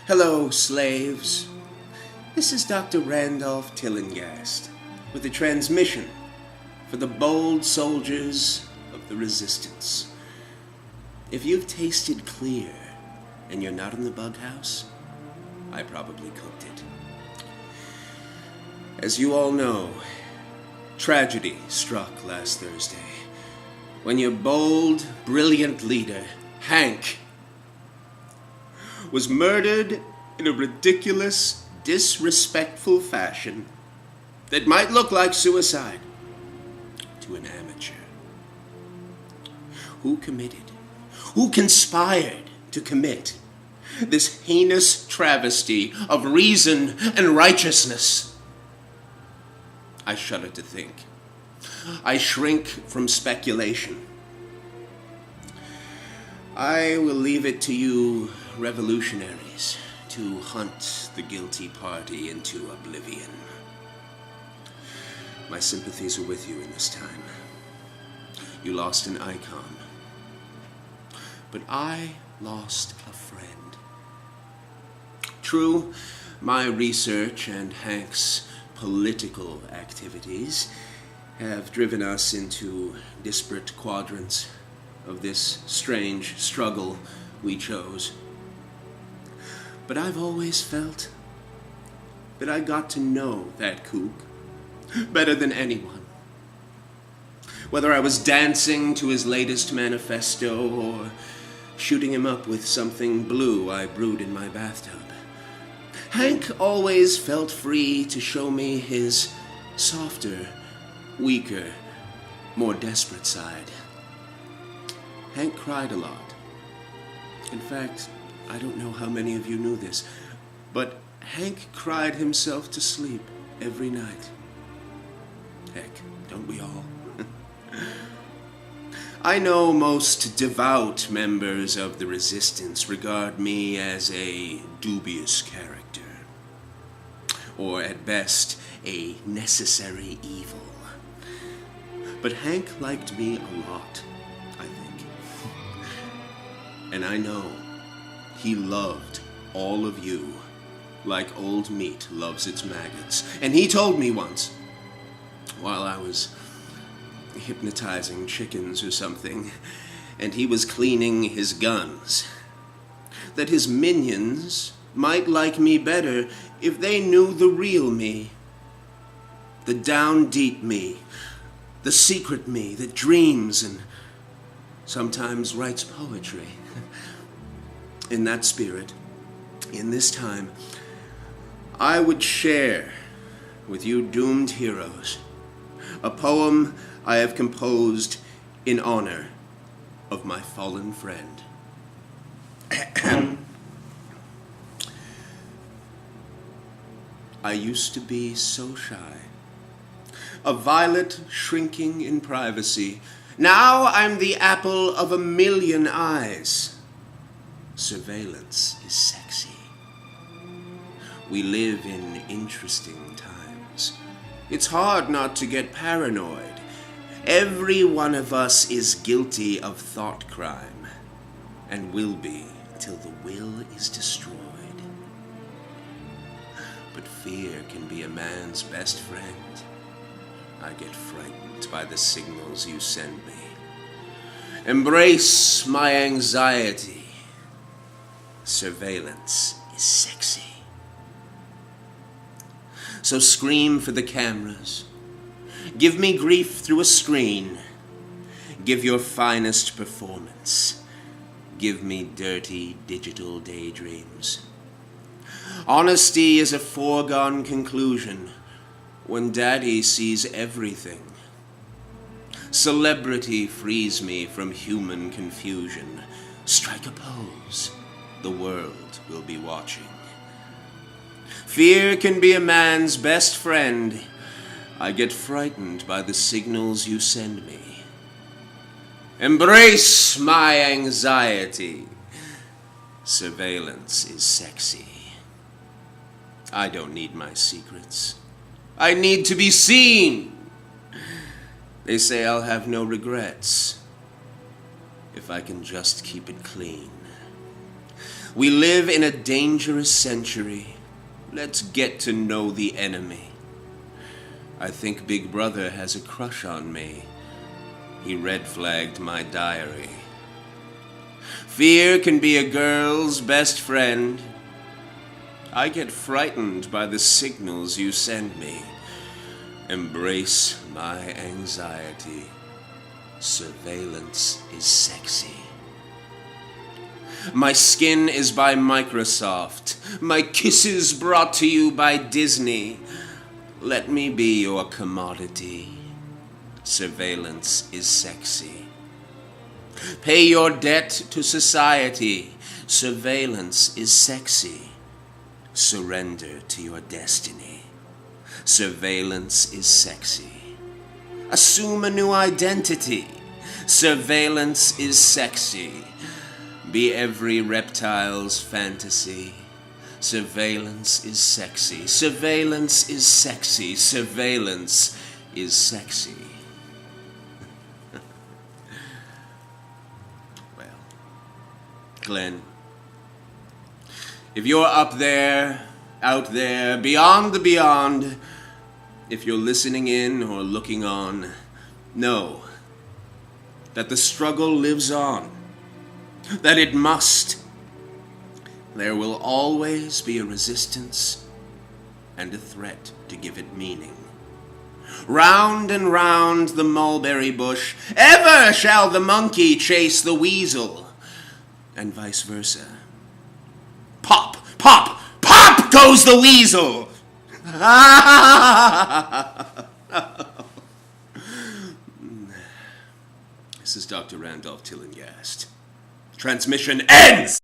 Hello, slaves. This is Dr. Randolph Tillinghast with a transmission for the bold soldiers of the resistance. If you've tasted clear and you're not in the bug house, I probably cooked it. As you all know, tragedy struck last Thursday when your bold, brilliant leader, Hank, was murdered in a ridiculous, disrespectful fashion that might look like suicide to an amateur. Who conspired to commit this heinous travesty of reason and righteousness? I shudder to think. I shrink from speculation. I will leave it to you revolutionaries to hunt the guilty party into oblivion. My sympathies are with you in this time. You lost an icon. But I lost a friend. True, my research and Hank's political activities have driven us into disparate quadrants of this strange struggle we chose. But I've always felt that I got to know that kook better than anyone. Whether I was dancing to his latest manifesto or shooting him up with something blue I brewed in my bathtub, Hank always felt free to show me his softer, weaker, more desperate side. Hank cried a lot. In fact, I don't know how many of you knew this, but Hank cried himself to sleep every night. Heck, don't we all? I know most devout members of the resistance regard me as a dubious character, or at best, a necessary evil. But Hank liked me a lot, I think. And I know he loved all of you like old meat loves its maggots. And he told me once, while I was hypnotizing chickens or something, and he was cleaning his guns, that his minions might like me better if they knew the real me, the down-deep me, the secret me that dreams and sometimes writes poetry. In that spirit, in this time, I would share with you doomed heroes a poem I have composed in honor of my fallen friend. I used to be so shy, a violet shrinking in privacy. Now I'm the apple of a million eyes. Surveillance is sexy. We live in interesting times. It's hard not to get paranoid. Every one of us is guilty of thought crime, and will be till the will is destroyed. But fear can be a man's best friend. I get frightened by the signals you send me. Embrace my anxiety. Surveillance is sexy. So scream for the cameras. Give me grief through a screen. Give your finest performance. Give me dirty digital daydreams. Honesty is a foregone conclusion when Daddy sees everything. Celebrity frees me from human confusion. Strike a pose. The world will be watching. Fear can be a man's best friend. I get frightened by the signals you send me. Embrace my anxiety. Surveillance is sexy. I don't need my secrets. I need to be seen. They say I'll have no regrets if I can just keep it clean. We live in a dangerous century. Let's get to know the enemy. I think Big Brother has a crush on me. He red-flagged my diary. Fear can be a girl's best friend. I get frightened by the signals you send me. Embrace my anxiety. Surveillance is sexy. My skin is by Microsoft. My kisses brought to you by Disney. Let me be your commodity. Surveillance is sexy. Pay your debt to society. Surveillance is sexy. Surrender to your destiny. Surveillance is sexy. Assume a new identity. Surveillance is sexy. Be every reptile's fantasy. Surveillance is sexy. Surveillance is sexy. Surveillance is sexy. Well, Glenn, if you're up there, out there, beyond the beyond, if you're listening in or looking on, know that the struggle lives on, that it must. There will always be a resistance and a threat to give it meaning. Round and round the mulberry bush, ever shall the monkey chase the weasel, and vice versa. Pop, pop, pop goes the weasel! This is Dr. Randolph Tillinghast. Transmission ends!